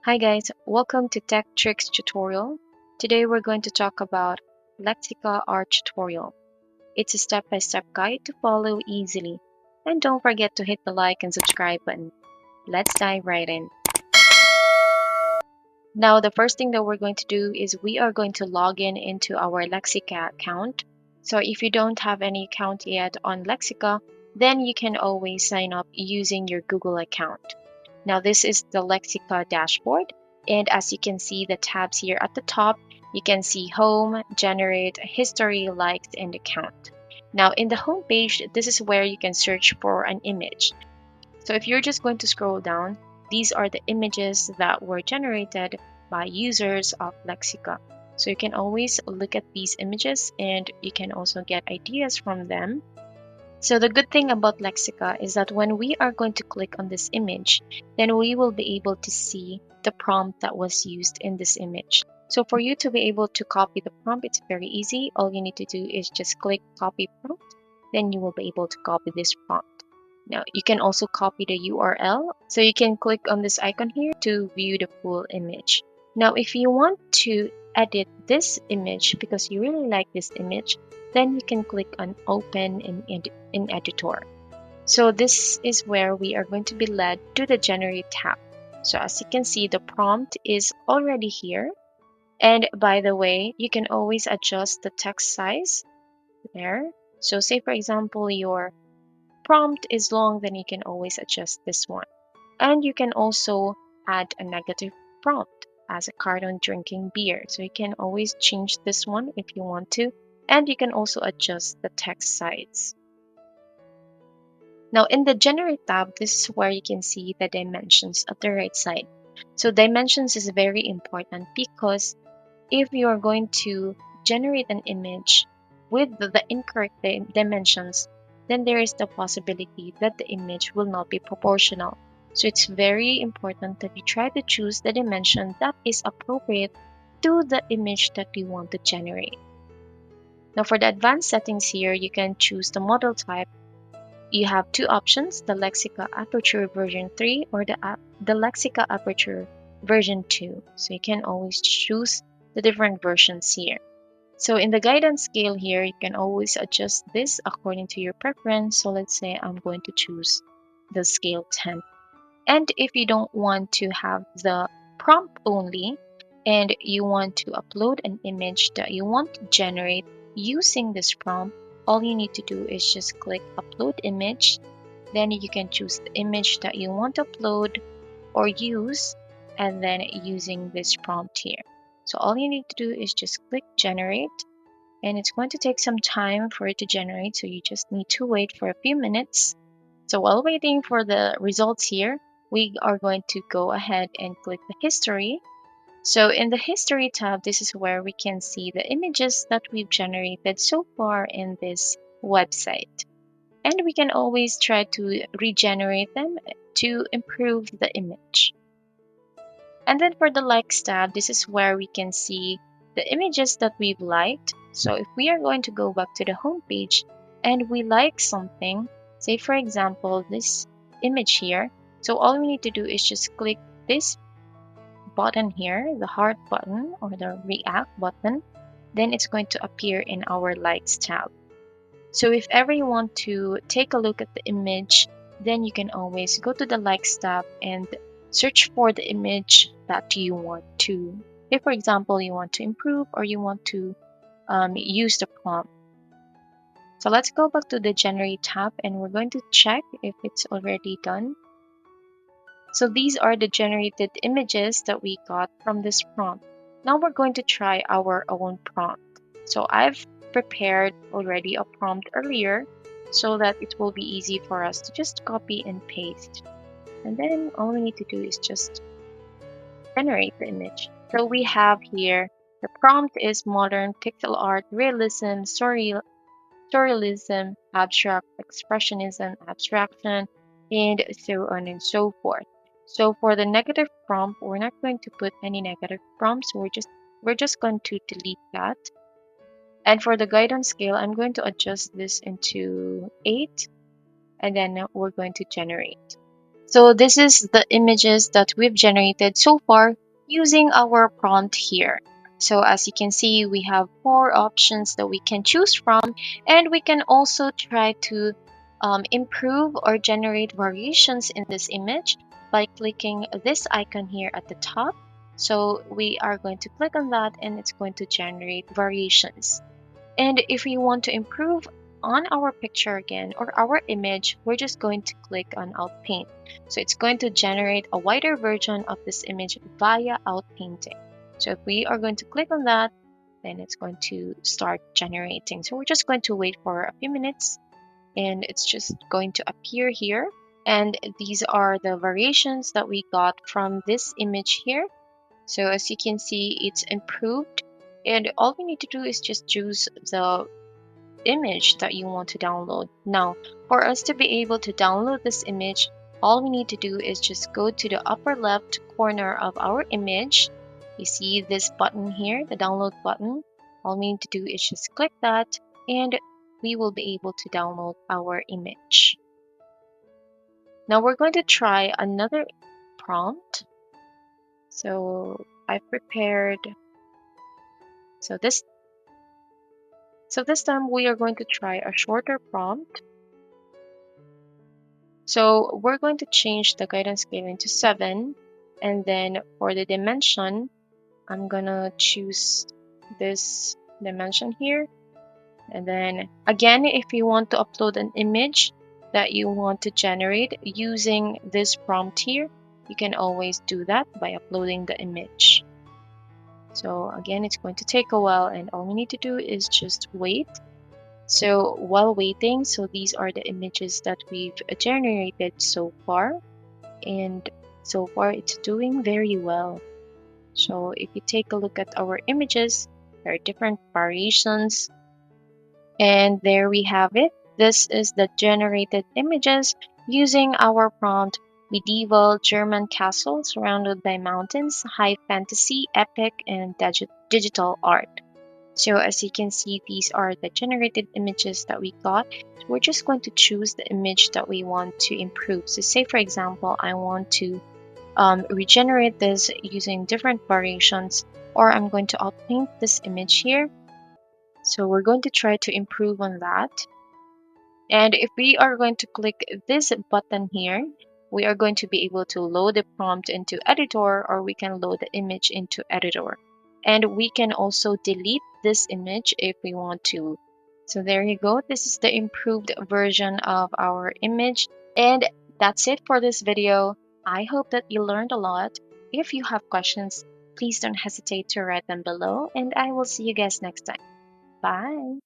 Hi guys, welcome to Tech Tricks tutorial. Today we're going to talk about Lexica art tutorial. It's a step-by-step guide to follow easily. And don't forget to hit the like and subscribe button. Let's dive right in. Now the first thing that we're going to do is we are going to log in into our Lexica account. So if you don't have any account yet on Lexica, then you can always sign up using your Google account. Now this is the Lexica dashboard, and as you can see the tabs here at the top, you can see home, generate, history, likes, and account. Now in the home page, this is where you can search for an image. So if you're just going to scroll down, these are the images that were generated by users of Lexica. So you can always look at these images and you can also get ideas from them. So the good thing about Lexica is that when we are going to click on this image, then we will be able to see the prompt that was used in this image. So for you to be able to copy the prompt, it's very easy. All you need to do is just click copy prompt, then you will be able to copy this prompt. Now you can also copy the URL. So you can click on this icon here to view the full image. Now if you want to edit this image because you really like this image, then you can click on open in editor. So this is where we are going to be led to the generate tab. So as you can see, the prompt is already here. And by the way, you can always adjust the text size there. So say for example, your prompt is long, then you can always adjust this one. And you can also add a negative prompt as a cartoon drinking beer. So you can always change this one if you want to. And you can also adjust the text size. Now in the generate tab, this is where you can see the dimensions at the right side. So dimensions is very important because if you are going to generate an image with the incorrect dimensions, then there is the possibility that the image will not be proportional. So it's very important that you try to choose the dimension that is appropriate to the image that you want to generate. Now for the advanced settings here, you can choose the model type. You have two options, the Lexica Aperture version 3 or the Lexica Aperture version 2. So you can always choose the different versions here. So in the guidance scale here, you can always adjust this according to your preference. So let's say I'm going to choose the scale 10. And if you don't want to have the prompt only and you want to upload an image that you want to generate using this prompt, all you need to do is just click upload image. Then you can choose the image that you want to upload or use, and then using this prompt here. So all you need to do is just click generate, and it's going to take some time for it to generate. So you just need to wait for a few minutes. So while waiting for the results here, we are going to go ahead and click the history. So in the history tab, this is where we can see the images that we've generated so far in this website. And we can always try to regenerate them to improve the image. And then for the likes tab, this is where we can see the images that we've liked. So if we are going to go back to the home page and we like something, say for example, this image here. So all we need to do is just click this button here, the heart button or the react button, then it's going to appear in our likes tab. So if ever you want to take a look at the image, then you can always go to the likes tab and search for the image that you want to. If, for example, you want to improve or you want to use the prompt. So let's go back to the generate tab and we're going to check if it's already done. So these are the generated images that we got from this prompt. Now we're going to try our own prompt. So I've prepared already a prompt earlier so that it will be easy for us to just copy and paste. And then all we need to do is just generate the image. So we have here, the prompt is modern pixel art, realism, surrealism, abstract expressionism, abstraction, and so on and so forth. So for the negative prompt, we're not going to put any negative prompts. We're just going to delete that. And for the guidance scale, I'm going to adjust this into 8, and then we're going to generate. So this is the images that we've generated so far using our prompt here. So as you can see, we have four options that we can choose from, and we can also try to improve or generate variations in this image by clicking this icon here at the top. So we are going to click on that and it's going to generate variations. And if we want to improve on our picture again or our image, we're just going to click on Outpaint. So it's going to generate a wider version of this image via outpainting. So if we are going to click on that, then it's going to start generating. So we're just going to wait for a few minutes and it's just going to appear here. And these are the variations that we got from this image here. So as you can see, it's improved. And all we need to do is just choose the image that you want to download. Now, for us to be able to download this image, all we need to do is just go to the upper left corner of our image. You see this button here, the download button. All we need to do is just click that and we will be able to download our image. Now we're going to try another prompt. So I prepared, so this time we are going to try a shorter prompt. So we're going to change the guidance scaling to 7. And then for the dimension, I'm gonna choose this dimension here. And then again, if you want to upload an image that you want to generate using this prompt here, you can always do that by uploading the image. So again, it's going to take a while and all we need to do is just wait. So while waiting, so these are the images that we've generated so far. And so far it's doing very well. So if you take a look at our images, there are different variations, and there we have it. This is the generated images using our prompt: medieval German castle surrounded by mountains, high fantasy, epic, and digital art. So as you can see, these are the generated images that we got. So we're just going to choose the image that we want to improve. So say for example, I want to regenerate this using different variations, or I'm going to outpaint this image here. So we're going to try to improve on that. And if we are going to click this button here, we are going to be able to load the prompt into editor, or we can load the image into editor. And we can also delete this image if we want to. So there you go. This is the improved version of our image. And that's it for this video. I hope that you learned a lot. If you have questions, please don't hesitate to write them below, and I will see you guys next time. Bye.